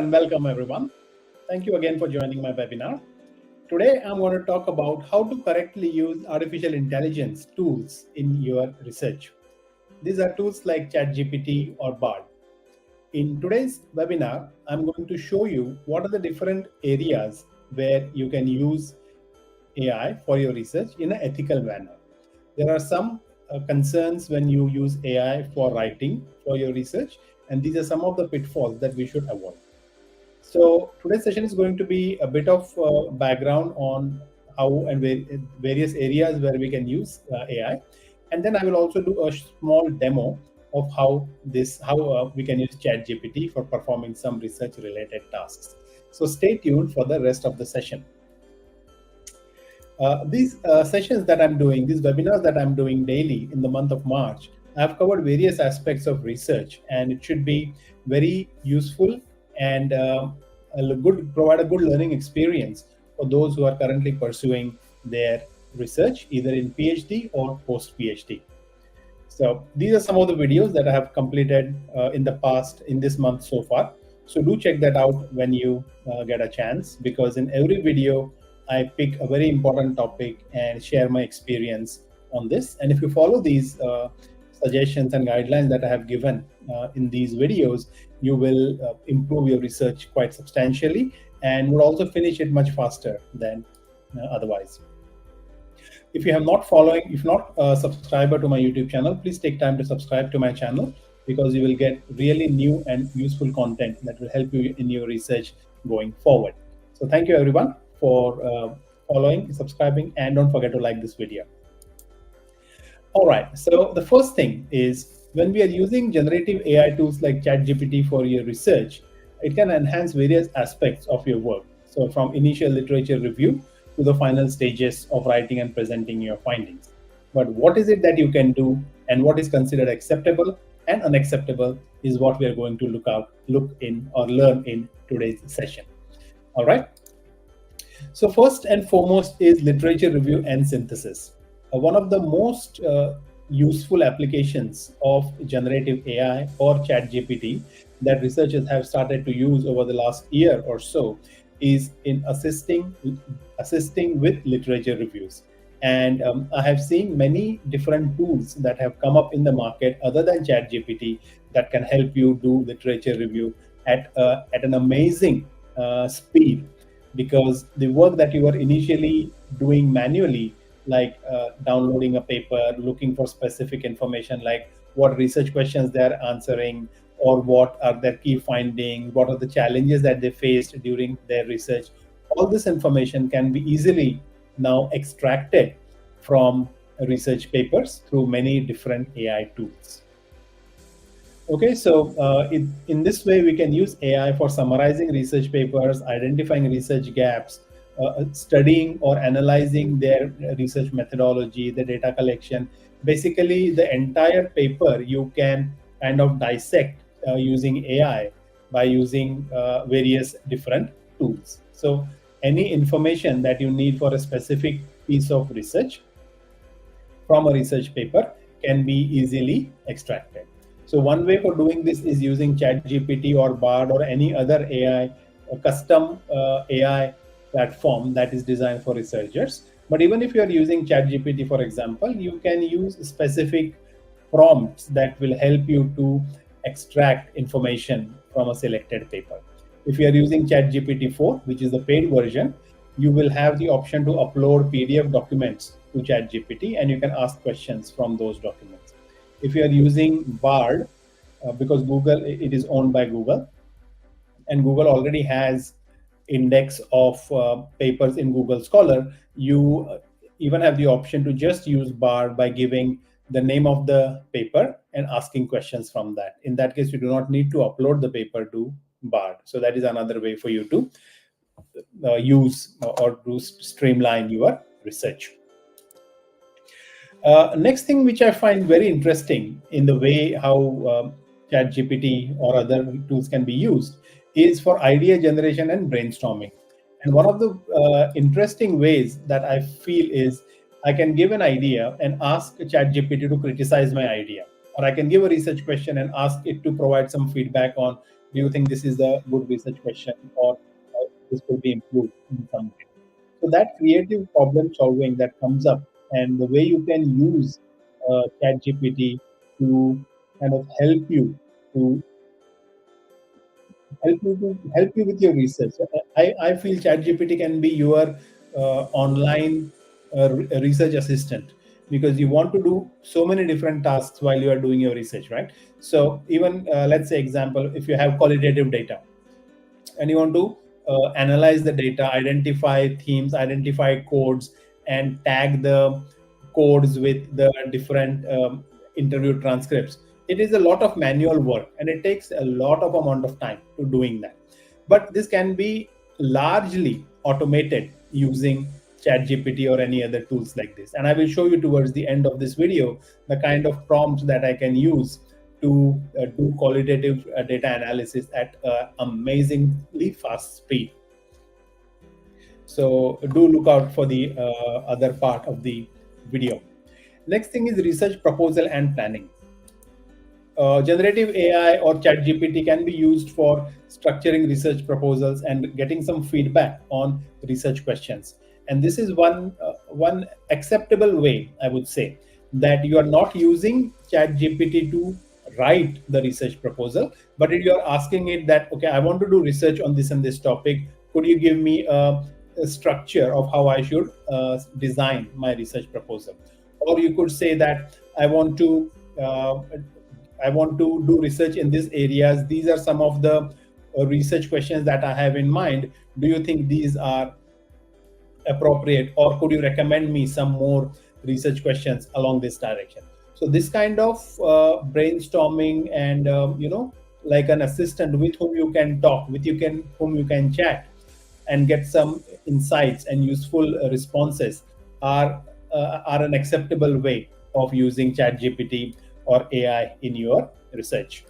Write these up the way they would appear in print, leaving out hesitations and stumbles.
and welcome everyone. Thank you again for joining my webinar. Today I'm going to talk about how to correctly use artificial intelligence tools in your research. These are tools like ChatGPT or Bard. In today's webinar, I'm going to show you what are the different areas where you can use AI for your research in an ethical manner. There are some concerns when you use AI for writing for your research, and these are some of the pitfalls that we should avoid. So today's session is going to be a bit of background on how and various areas where we can use AI, and then I will also do a small demo of how we can use ChatGPT for performing some research-related tasks. So stay tuned for the rest of the session. These sessions that I'm doing, these webinars that I'm doing daily in the month of March, I've covered various aspects of research, and it should be very useful and provide a good learning experience for those who are currently pursuing their research, either in PhD or post-PhD. So these are some of the videos that I have completed in the past, in this month so far. So do check that out when you get a chance, because in every video, I pick a very important topic and share my experience on this. And if you follow these suggestions and guidelines that I have given in these videos, you will improve your research quite substantially and will also finish it much faster than otherwise. If you're not a subscriber to my YouTube channel, please take time to subscribe to my channel, because you will get really new and useful content that will help you in your research going forward. So thank you everyone for following, subscribing, and don't forget to like this video. All right, so the first thing is, when we are using generative AI tools like ChatGPT for your research, it can enhance various aspects of your work. So from initial literature review to the final stages of writing and presenting your findings. But what is it that you can do, and what is considered acceptable and unacceptable is what we are going to learn in today's session. All right. So first and foremost is literature review and synthesis. One of the most useful applications of generative AI or ChatGPT that researchers have started to use over the last year or so is in assisting with literature reviews. And I have seen many different tools that have come up in the market other than ChatGPT that can help you do literature review at an amazing speed, because the work that you were initially doing manually, like downloading a paper, looking for specific information like what research questions they're answering, or what are their key findings, what are the challenges that they faced during their research. All this information can be easily now extracted from research papers through many different AI tools. Okay, so in this way, we can use AI for summarizing research papers, identifying research gaps, studying or analyzing their research methodology, the data collection. Basically, the entire paper you can kind of dissect using AI by using various different tools. So any information that you need for a specific piece of research from a research paper can be easily extracted. So one way for doing this is using ChatGPT or Bard or any other AI, custom AI platform that is designed for researchers. But even if you are using ChatGPT, for example, you can use specific prompts that will help you to extract information from a selected paper. If you are using ChatGPT 4, which is the paid version, you will have the option to upload PDF documents to ChatGPT, and you can ask questions from those documents. If you are using Bard, because it is owned by Google, and Google already has index of papers in Google Scholar, you even have the option to just use Bard by giving the name of the paper and asking questions from that. In that case, you do not need to upload the paper to Bard. So that is another way for you to use or to streamline your research. Next thing which I find very interesting in the way how ChatGPT or other tools can be used is for idea generation and brainstorming. And one of the interesting ways that I feel is I can give an idea and ask ChatGPT to criticize my idea, or I can give a research question and ask it to provide some feedback on Do you think this is a good research question, or this could be improved in some way? So that creative problem solving that comes up, and the way you can use ChatGPT to kind of to help you with your research. I feel ChatGPT can be your online research assistant, because you want to do so many different tasks while you are doing your research, right? So even let's say example, if you have qualitative data and you want to analyze the data, identify themes, identify codes, and tag the codes with the different interview transcripts. It is a lot of manual work, and it takes a lot of amount of time to doing that. But this can be largely automated using ChatGPT or any other tools like this. And I will show you towards the end of this video the kind of prompts that I can use to do qualitative data analysis at amazingly fast speed. So do look out for the other part of the video. Next thing is research proposal and planning. Generative AI or ChatGPT can be used for structuring research proposals and getting some feedback on research questions. And this is one acceptable way, I would say, that you are not using ChatGPT to write the research proposal, but you are asking it that, okay, I want to do research on this and this topic. Could you give me a structure of how I should design my research proposal? Or you could say that uh, I want to do research in these areas. These are some of the research questions that I have in mind. Do you think these are appropriate, or could you recommend me some more research questions along this direction? So this kind of brainstorming and like an assistant with whom you can talk, whom you can chat and get some insights and useful responses are an acceptable way of using ChatGPT or AI in your research.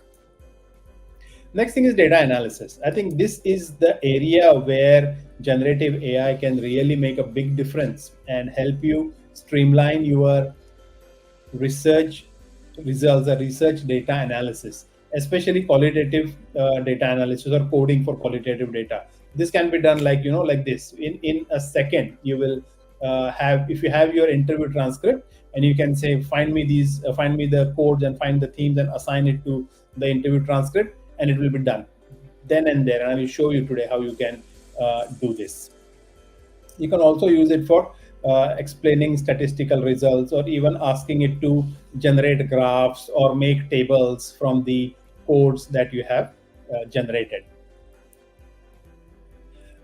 Next thing is data analysis. I think this is the area where generative AI can really make a big difference and help you streamline your research results or research data analysis, especially qualitative data analysis or coding for qualitative data. This can be done like this. In a second, you will have, if you have your interview transcript, and you can say, find me the codes and find the themes and assign it to the interview transcript, and it will be done then and there. And I will show you today how you can do this. You can also use it for explaining statistical results, or even asking it to generate graphs or make tables from the codes that you have generated.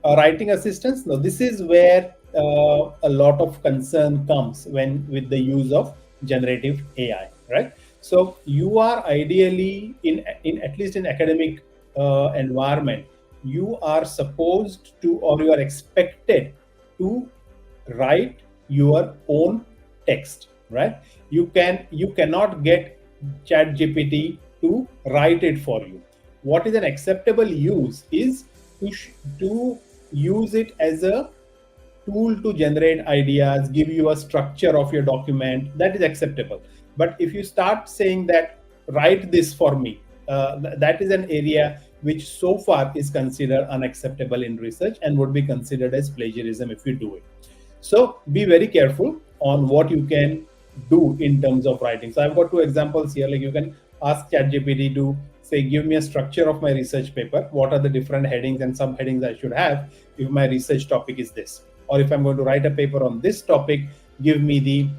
Writing assistance. Now, this is where a lot of concern comes when with the use of generative AI, right? So you are ideally in at least in academic environment, you are supposed to, or you are expected to write your own text, right? You cannot get ChatGPT to write it for you. What is an acceptable use is to use it as a tool to generate ideas, give you a structure of your document. That is acceptable. But if you start saying that, write this for me, that is an area which so far is considered unacceptable in research and would be considered as plagiarism if you do it. So be very careful on what you can do in terms of writing. So I've got two examples here. Like, you can ask ChatGPT to say, give me a structure of my research paper. What are the different headings and subheadings I should have if my research topic is this? Or if I'm going to write a paper on this topic, give me the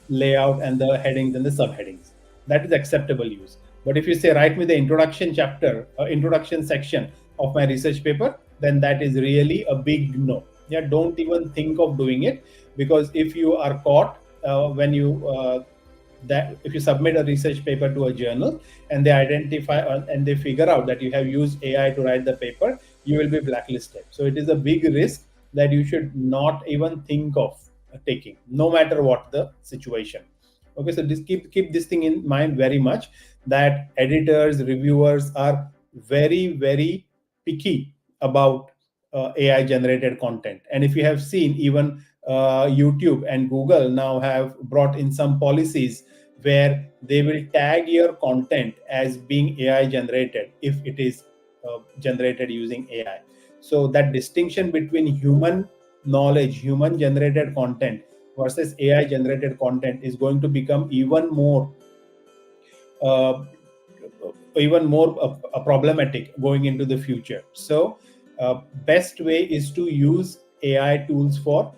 layout and the headings and the subheadings. That is acceptable use. But if you say, write me the introduction chapter, introduction section of my research paper, then that is really a big no. Yeah, don't even think of doing it, because if you are caught when you that if you submit a research paper to a journal and they identify and they figure out that you have used AI to write the paper, you will be blacklisted. So it is a big risk that you should not even think of taking, no matter what the situation. Okay, so just keep this thing in mind very much, that editors, reviewers are very picky about AI generated content. And if you have seen, even YouTube and Google now have brought in some policies where they will tag your content as being AI generated if it is generated using AI. So that distinction between human knowledge, human generated content versus AI generated content is going to become uh, even more problematic going into the future. So best way is to use AI tools for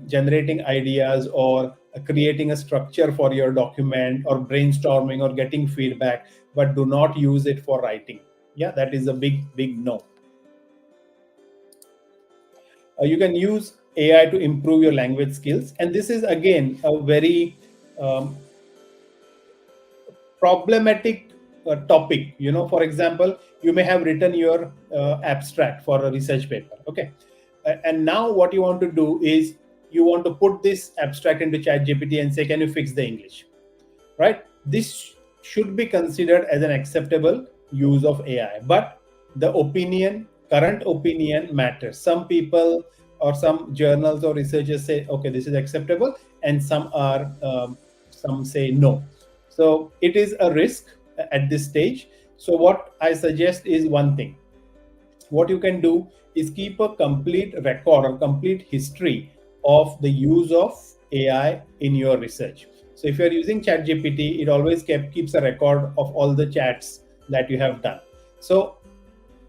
generating ideas or creating a structure for your document or brainstorming or getting feedback, but do not use it for writing. Yeah, that is a big no. You can use AI to improve your language skills, and this is again a very um, problematic topic. For example, you may have written your abstract for a research paper, okay. And now what you want to do is you want to put this abstract into chat gpt and say, can you fix the english, right? This should be considered as an acceptable use of AI. But the current opinion matters. Some people or some journals or researchers say, okay, this is acceptable, and some say no. So it is a risk at this stage. So what I suggest is one thing. What you can do is keep a complete record or complete history of the use of AI in your research. So if you're using ChatGPT, it always keeps a record of all the chats that you have done. So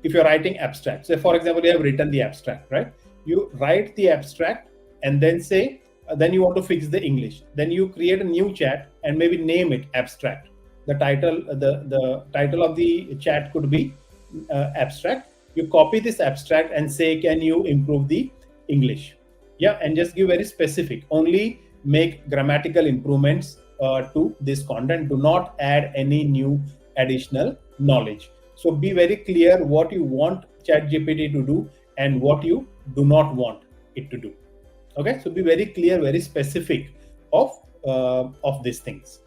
if you're writing abstract, so for example, you have written the abstract, right? You write the abstract and then say, then you want to fix the English. Then you create a new chat and maybe name it abstract. The title of the chat could be abstract. You copy this abstract and say, can you improve the English? Yeah, and just give very specific. Only make grammatical improvements to this content. Do not add any new additional knowledge. So be very clear what you want ChatGPT to do and what you do not want it to do. Okay, so be very clear, very specific of these things.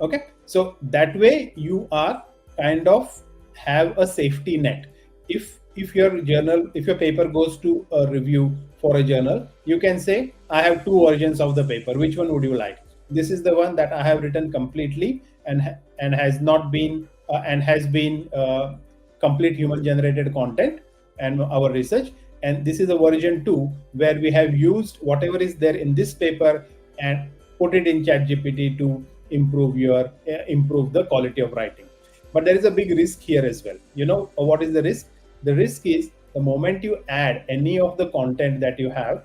Okay, so that way you are kind of have a safety net. If your paper goes to a review for a journal, you can say, I have two versions of the paper, which one would you like? This is the one that I have written completely and has not been and has been complete human generated content and our research. And this is a version 2 where we have used whatever is there in this paper and put it in ChatGPT to improve the quality of writing. But there is a big risk here as well. What is the risk? The risk is the moment you add any of the content that you have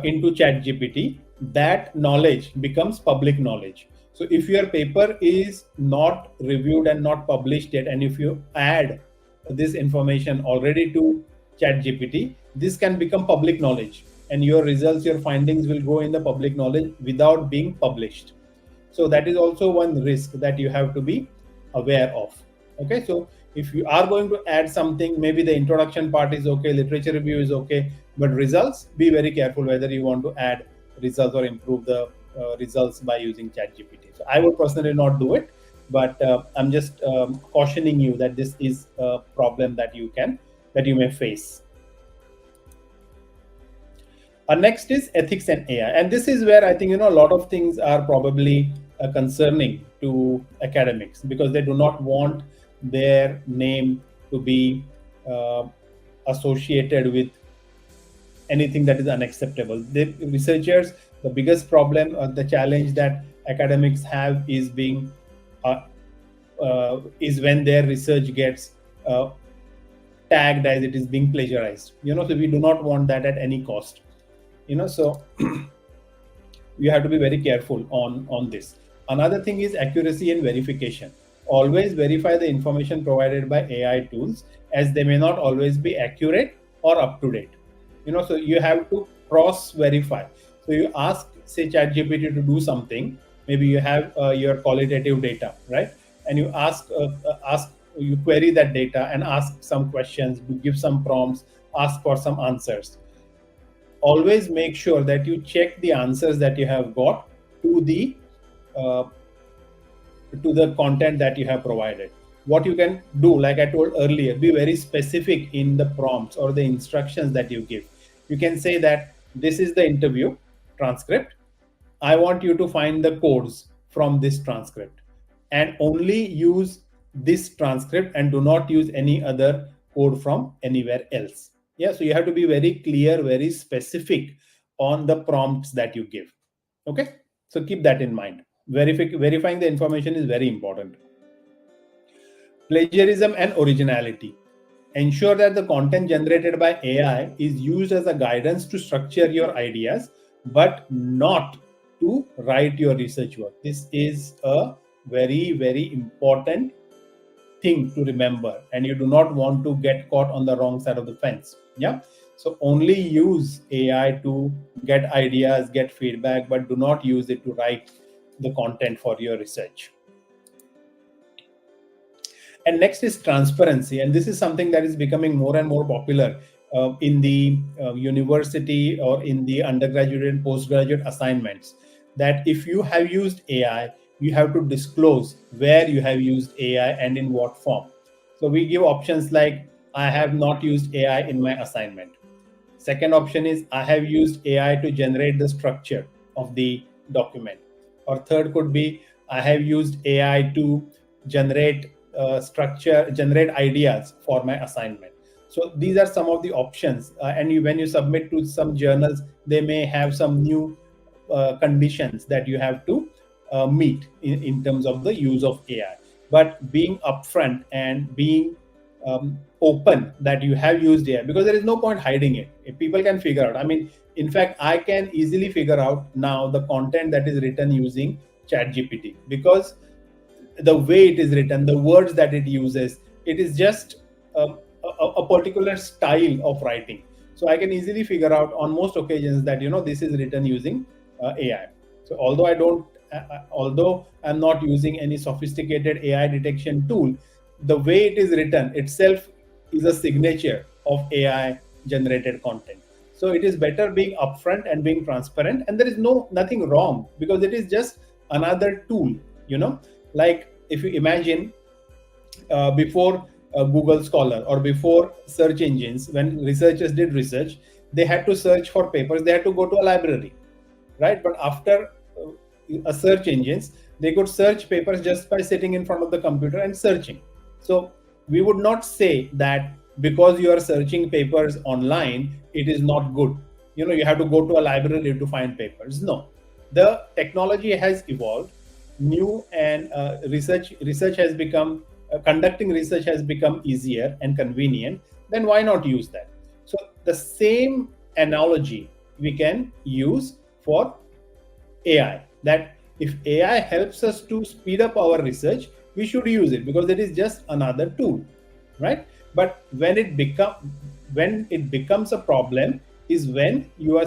into ChatGPT, that knowledge becomes public knowledge. So if your paper is not reviewed and not published yet, and if you add this information already to ChatGPT, this can become public knowledge, and your results, your findings will go in the public knowledge without being published. So that is also one risk that you have to be aware of. Okay, so if you are going to add something, maybe the introduction part is okay, literature review is okay, but results, be very careful whether you want to add results or improve the results by using ChatGPT. So I would personally not do it, but I'm just cautioning you that this is a problem that you may face. Next is ethics and AI, and this is where I think a lot of things are probably concerning to academics, because they do not want their name to be associated with anything that is unacceptable. The researchers, the biggest problem, the challenge that academics have is when their research gets tagged as it is being plagiarized. So we do not want that at any cost. So you have to be very careful on this. Another thing is accuracy and verification. Always verify the information provided by AI tools, as they may not always be accurate or up to date. So you have to cross verify. So you ask, say, ChatGPT to do something. Maybe you have your qualitative data, right? And you you query that data and ask some questions, give some prompts, ask for some answers. Always make sure that you check the answers that you have got to the content that you have provided. What you can do, like I told earlier, be very specific in the prompts or the instructions that you give. You can say that this is the interview transcript. I want you to find the codes from this transcript and only use this transcript and do not use any other code from anywhere else. Yeah, so you have to be very clear, very specific on the prompts that you give. Okay, so keep that in mind. Verifying the information is very important. Plagiarism and originality. Ensure that the content generated by AI is used as a guidance to structure your ideas, but not to write your research work. This is a very, very important thing to remember, and you do not want to get caught on the wrong side of the fence. Yeah. So only use AI to get ideas, get feedback, but do not use it to write the content for your research. And next is transparency, and this is something that is becoming more and more popular in the university or in the undergraduate and postgraduate assignments, that if you have used AI, you have to disclose where you have used AI and in what form. So we give options like, I have not used AI in my assignment. Second option is, I have used AI to generate the structure of the document. Or third could be, I have used AI to generate generate ideas for my assignment. So these are some of the options. When you submit to some journals, they may have some new conditions that you have to meet in terms of the use of AI. But being upfront and being open that you have used AI, because there is no point hiding it. If people can figure out. I mean, in fact, I can easily figure out now the content that is written using ChatGPT, because the way it is written, the words that it uses, it is just a particular style of writing. So I can easily figure out on most occasions that this is written using AI. So although I'm not using any sophisticated AI detection tool, the way it is written itself is a signature of AI generated content. So it is better being upfront and being transparent, and there is nothing wrong, because it is just another tool. Like if you imagine before Google Scholar or before search engines, when researchers did research, they had to search for papers, they had to go to a library, right? But after a search engines, they could search papers just by sitting in front of the computer and searching. So we would not say that because you are searching papers online, it is not good. You have to go to a library to find papers. No, the technology has evolved new, and research has become conducting research has become easier and convenient. Then why not use that? So the same analogy we can use for AI, that if AI helps us to speed up our research, we should use it, because it is just another tool, right? But when it becomes a problem is when you are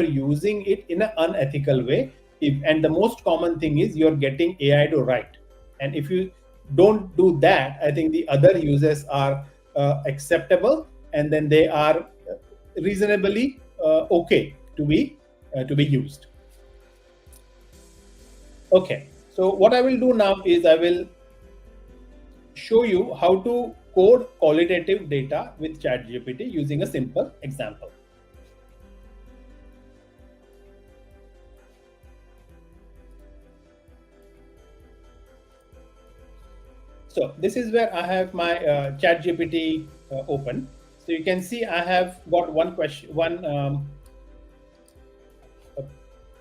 using it in an unethical way. And the most common thing is you're getting AI to write, and if you don't do that, I think the other uses are acceptable, and then they are reasonably okay to be used. Okay, so what I will do now is I will show you how to code qualitative data with ChatGPT using a simple example. So this is where I have my ChatGPT open. So you can see I have got one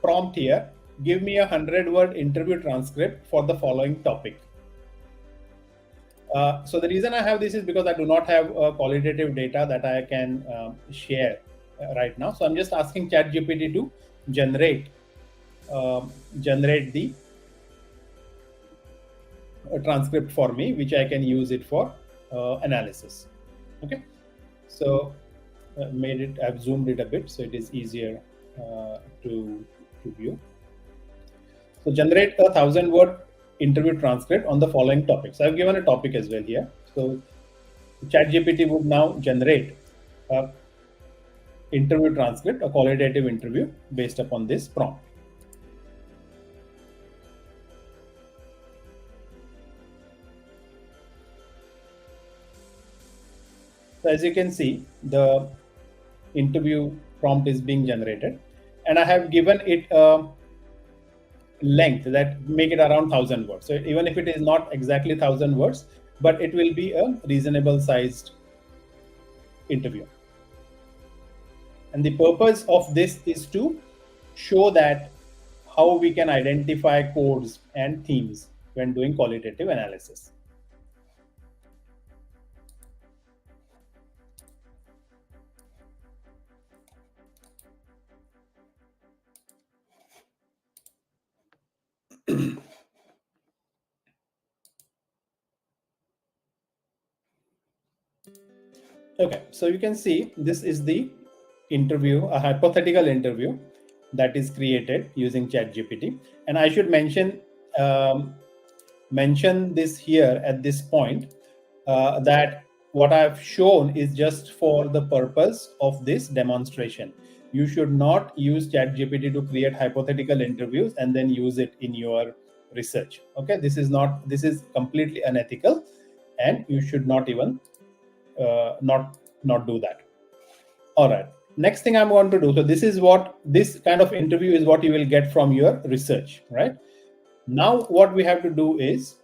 prompt here. Give me a 100-word interview transcript for the following topic. So the reason I have this is because I do not have qualitative data that I can share right now. So I'm just asking ChatGPT to generate the transcript for me, which I can use it for analysis. Okay, so I've zoomed it a bit so it is easier to view. So generate a 1,000-word interview transcript on the following topics. I've given a topic as well here. So ChatGPT would now generate a interview transcript, a qualitative interview based upon this prompt. So as you can see, the interview prompt is being generated, and I have given it a length, that make it around 1,000 words. So even if it is not exactly 1,000 words, but it will be a reasonable sized interview. And the purpose of this is to show that how we can identify codes and themes when doing qualitative analysis. Okay, so you can see this is the interview, a hypothetical interview that is created using ChatGPT. And I should mention this here at this point, that what I've shown is just for the purpose of this demonstration. You should not use ChatGPT to create hypothetical interviews and then use it in your research. Okay, this is completely unethical, and you should not even not do that. All right, next thing I'm going to do, so this kind of interview is what you will get from your research, right? Now what we have to do is,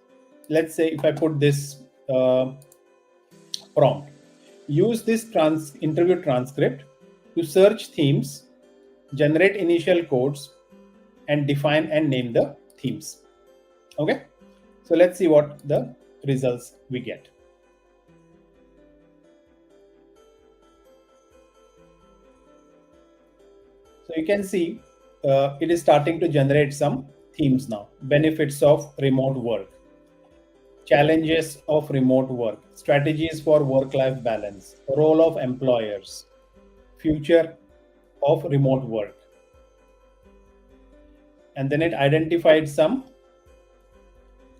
let's say if I put this prompt, use this interview transcript to search themes, generate initial codes, and define and name the themes. Okay, so let's see what the results we get. So you can see it is starting to generate some themes now. Benefits of remote work, challenges of remote work, strategies for work-life balance, role of employers, future of remote work. And then it identified some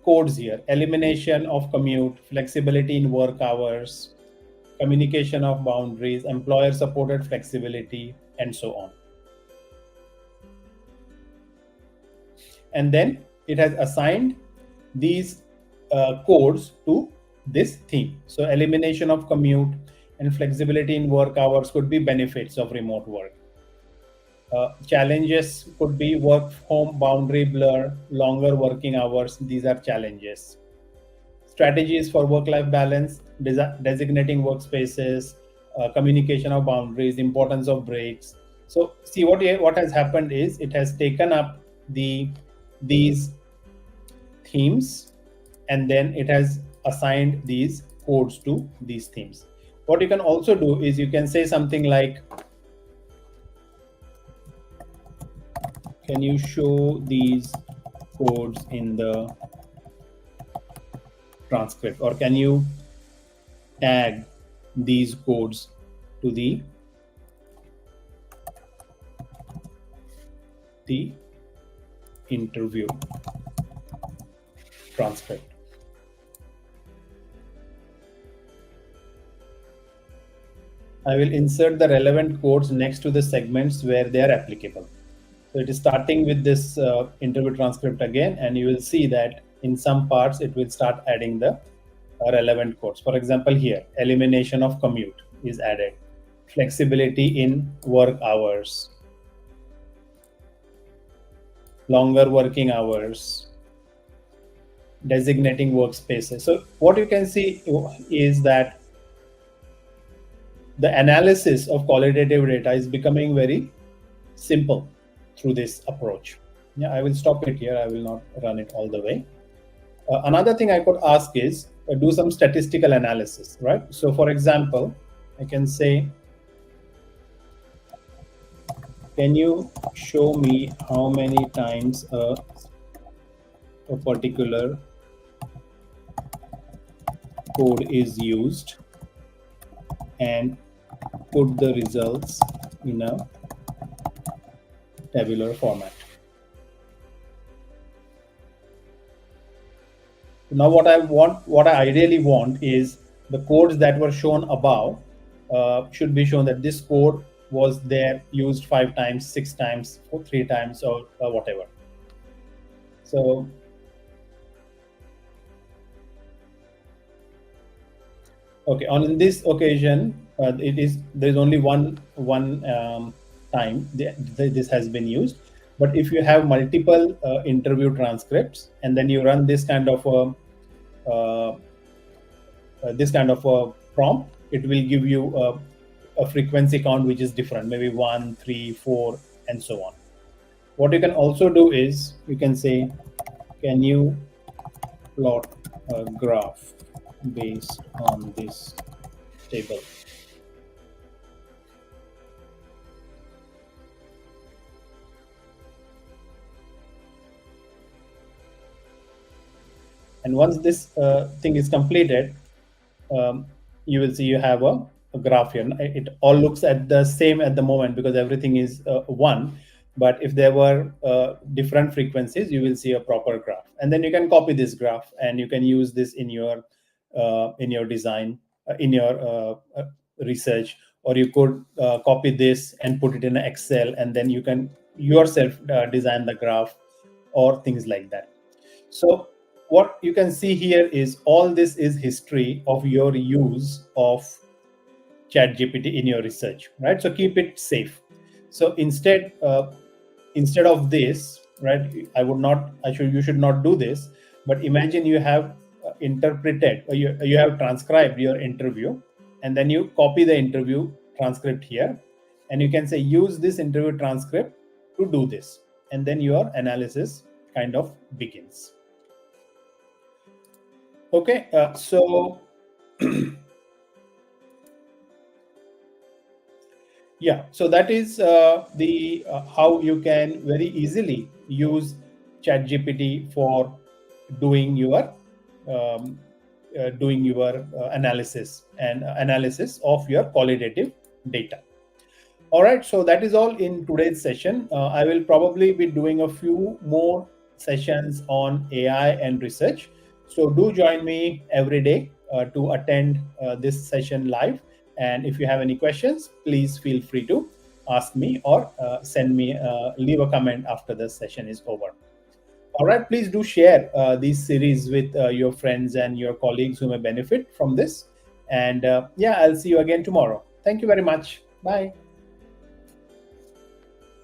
codes here: elimination of commute, flexibility in work hours, communication of boundaries, employer supported flexibility, and so on. And then it has assigned these codes to this theme. So elimination of commute and flexibility in work hours could be benefits of remote work. Challenges could be work-home boundary blur, longer working hours. These are challenges. Strategies for work-life balance, designating workspaces, communication of boundaries, importance of breaks. So see what has happened is it has taken up these themes, and then it has assigned these codes to these themes. What you can also do is you can say something like, can you show these codes in the transcript, or can you tag these codes to the interview transcript. I will insert the relevant codes next to the segments where they are applicable. So it is starting with this interview transcript again, and you will see that in some parts it will start adding the relevant codes. For example, here, elimination of commute is added, flexibility in work hours, longer working hours, designating workspaces. So what you can see is that the analysis of qualitative data is becoming very simple through this approach. Yeah, I will stop it here. I will not run it all the way. Another thing I could ask is do some statistical analysis, right? So for example, I can say, can you show me how many times a particular code is used and put the results in a tabular format. Now what I ideally want is the codes that were shown above should be shown that this code was there, used 5 times, 6 times, or 3 times, or whatever. So okay, on this occasion, there is only one time this has been used, But if you have multiple interview transcripts and then you run uh, this kind of a prompt, it will give you a frequency count which is different, maybe 1, 3, 4, and so on. What you can also do is you can say, can you plot a graph based on this table? And once this thing is completed, um, you will see you have a graph here. It all looks at the same at the moment because everything is one. But if there were different frequencies, you will see a proper graph. And then you can copy this graph and you can use this in your design, in your research, or you could copy this and put it in Excel, and then you can yourself design the graph or things like that. So what you can see here is all this is history of your use of ChatGPT in your research, right? So keep it safe. So instead of this, right, you should not do this. But imagine you have interpreted, or you have transcribed your interview, and then you copy the interview transcript here, and you can say use this interview transcript to do this, and then your analysis kind of begins. Okay, so yeah, so that is the how you can very easily use ChatGPT for doing your analysis and analysis of your qualitative data. All right, so that is all in today's session. I will probably be doing a few more sessions on AI and research. So do join me every day to attend this session live. And if you have any questions, please feel free to ask me or leave a comment after the session is over. All right, please do share these series with your friends and your colleagues who may benefit from this. And yeah, I'll see you again tomorrow. Thank you very much. Bye.